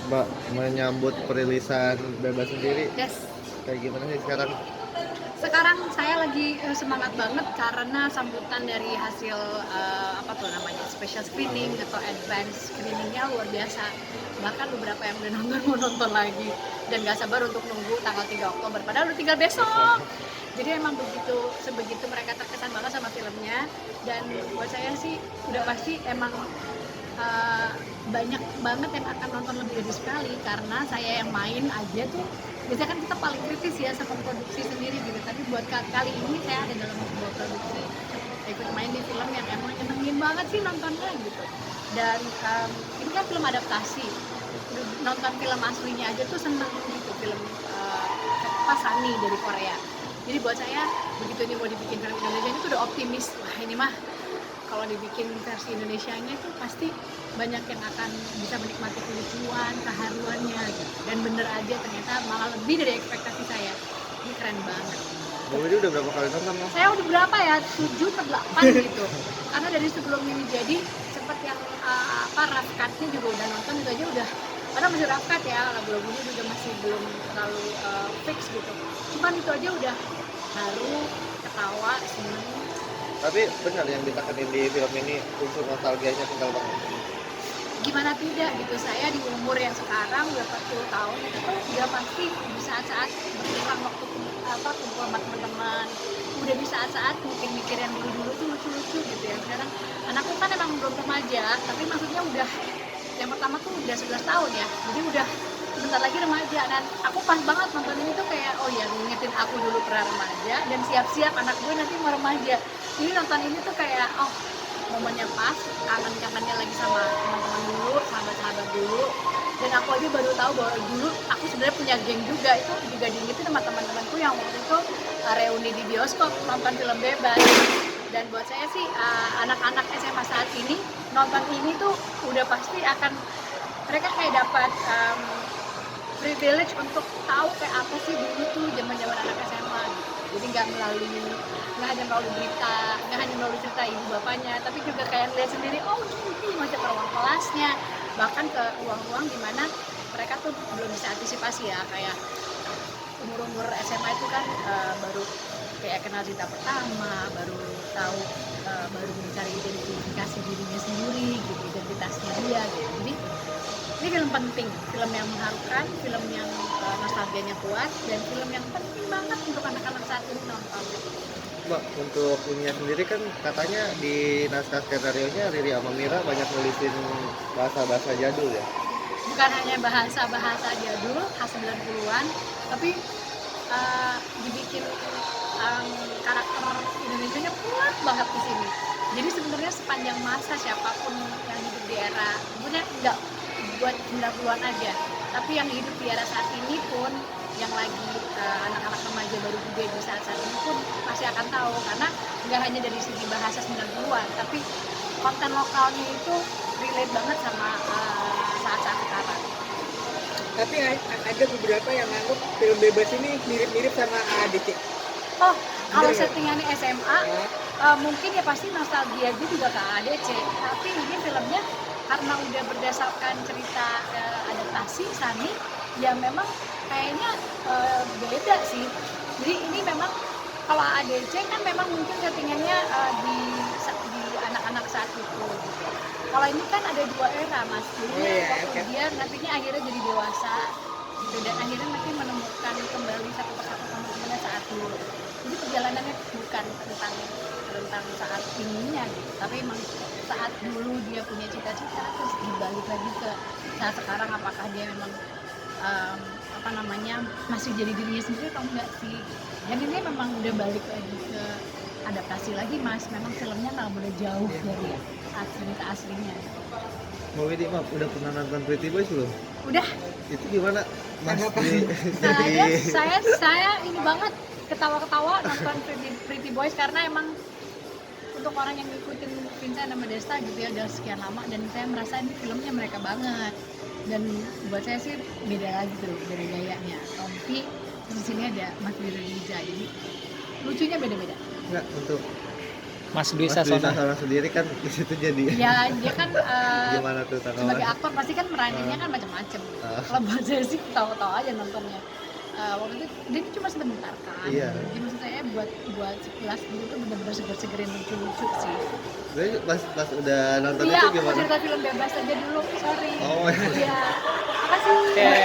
Mbak menyambut perilisan Bebas sendiri Yes. kayak gimana sih sekarang? Sekarang saya lagi semangat banget karena sambutan dari hasil apa tuh namanya special screening atau advance screeningnya luar biasa. Bahkan beberapa yang udah nonton mau nonton lagi dan gak sabar untuk nunggu tanggal 3 Oktober. Padahal udah tinggal besok. Jadi emang sebegitu mereka terkesan banget sama filmnya, dan buat saya sih udah pasti emang banyak banget yang akan nonton lebih dari sekali, karena saya yang main aja tuh biasanya kan kita paling kritis ya sama produksi sendiri gitu, tapi buat kali ini saya ada dalam sebuah produksi, ikut main di film yang emang nyenengin banget sih nontonnya gitu. Dan ini kan film adaptasi, nonton film aslinya aja tuh seneng gitu, film Sunny dari Korea. Jadi buat saya begitu ini mau dibikin film Indonesia ini tuh udah optimis, wah ini mah kalau dibikin versi Indonesianya itu pasti banyak yang akan bisa menikmati kelucuan, keharuannya gitu. Dan bener aja ternyata malah lebih dari ekspektasi saya. Ini keren banget. Mbak Widi udah berapa kali nonton Mas? Saya udah berapa ya? 7 ke 8 gitu. Karena dari sebelum ini jadi sempat yang rough cut-nya juga udah nonton, itu aja udah, karena masih rough cut ya, lagu-lagunya juga masih belum terlalu fix gitu. Cuman itu aja udah haru, ketawa, seneng. Tapi benar yang ditekenin di film ini unsur nostalgianya tinggal banget. Gimana tidak gitu, saya di umur yang sekarang udah 40 tahun itu tuh udah pasti di saat-saat berkurang waktu kumpul sama teman-teman, udah di saat-saat mungkin mikir yang dulu-dulu tuh lucu-lucu gitu ya. Sekarang anakku kan emang belum remaja, tapi maksudnya udah, yang pertama tuh udah 11 tahun ya, jadi udah sebentar lagi remaja, dan aku pas banget nonton ini tuh kayak oh ya ngingetin aku dulu pernah remaja dan siap-siap anak gue nanti mau remaja. Jadi nonton ini tuh kayak oh momennya pas, kangen-kangennya lagi sama teman-teman dulu, sahabat-sahabat dulu. Dan aku aja baru tahu bahwa dulu aku sebenarnya punya geng juga, itu juga diingetin sama teman-temanku yang waktu itu reuni di bioskop nonton film Bebas. Dan buat saya sih anak-anak SMA saat ini nonton ini tuh udah pasti akan, mereka kayak dapat privilege untuk tahu kayak apa sih dulu tuh zaman-zaman anak SMA gitu. Jadi nggak hanya melalui berita, nggak hanya melalui cerita ibu bapaknya, tapi juga kayak lihat sendiri, oh gini macam ke ruang kelasnya, bahkan ke ruang-ruang di mana mereka tuh belum bisa antisipasi ya, kayak umur-umur SMA itu kan baru kayak kenal cinta pertama, baru tahu, baru mencari identifikasi dirinya sendiri gitu, identitasnya dia gitu. Jadi ini film penting, film yang mengharukan, film yang nostalgianya kuat, dan film yang penting banget untuk anak-anak saat ini nonton. Mbak, untuk ininya sendiri kan katanya di naskah skenario-nya Riri sama Mira banyak nulisin bahasa-bahasa jadul ya? Bukan hanya bahasa-bahasa jadul khas 90-an, tapi dibikin karakter Indonesianya kuat banget di sini. Jadi sebenarnya sepanjang masa siapapun yang hidup di era, sebenarnya enggak buat 90-an aja, tapi yang hidup di era saat ini pun, yang lagi anak-anak remaja baru gede di saat-saat ini pun pasti akan tahu, karena nggak hanya dari segi bahasa 90-an, tapi konten lokalnya itu relate banget sama saat-saat sekarang. Tapi ada beberapa yang nganggap film Bebas ini mirip-mirip sama AADC. Oh, kalau Bener. settingannya SMA, mungkin ya pasti nostalgia aja juga ke ADC. Tapi ini filmnya karena udah berdasarkan cerita adaptasi Sunny, ya memang kayaknya beda sih. Jadi ini memang kalau ADC kan memang mungkin settingannya di anak-anak saat itu gitu. Kalau ini kan ada dua era mas, jadi waktu dia nantinya akhirnya jadi dewasa gitu, dan akhirnya nanti menemukan kembali satu persatu teman-temannya saat dulu. Jadi perjalanannya bukan tentang saat ininya gitu, tapi emang saat dulu dia punya cita-cita terus dibalik lagi ke saat sekarang, apakah dia memang masih jadi dirinya sendiri atau enggak sih. Dan ini memang udah balik lagi ke adaptasi lagi mas, memang filmnya nggak boleh jauh dari aslinya. Mbak Widi, maaf, udah pernah nonton Pretty Boys belum? Udah. Itu gimana Mas? Saya ini banget ketawa-ketawa nonton Pretty Boys, karena emang untuk orang yang ngikutin Vincent sama Desta gitu ya udah sekian lama, dan saya merasa ini filmnya mereka banget. Dan buat saya sih beda lagi tuh, beda gayanya. Tompi, terus di sini ada Mas Riri Riza, jadi lucunya beda-beda. Enggak, untuk Mas Dwi Sasono sendiri kan di situ jadi. Ya dia kan Gimana tuh sebagai aktor pasti kan meraninnya kan macam-macam. Kalau buat saya sih tahu-tahu aja nontonnya. Waktu itu dia cuma sebentar kan. Iya. Jadi maksud saya buat sekilas dulu tuh benar-benar seger-segerin lucu-lucu sih. Jadi pas udah nonton Iya, itu aku mau gimana? cerita film bebas aja dulu. Sorry. Oh, Iya. Makasih. Oke.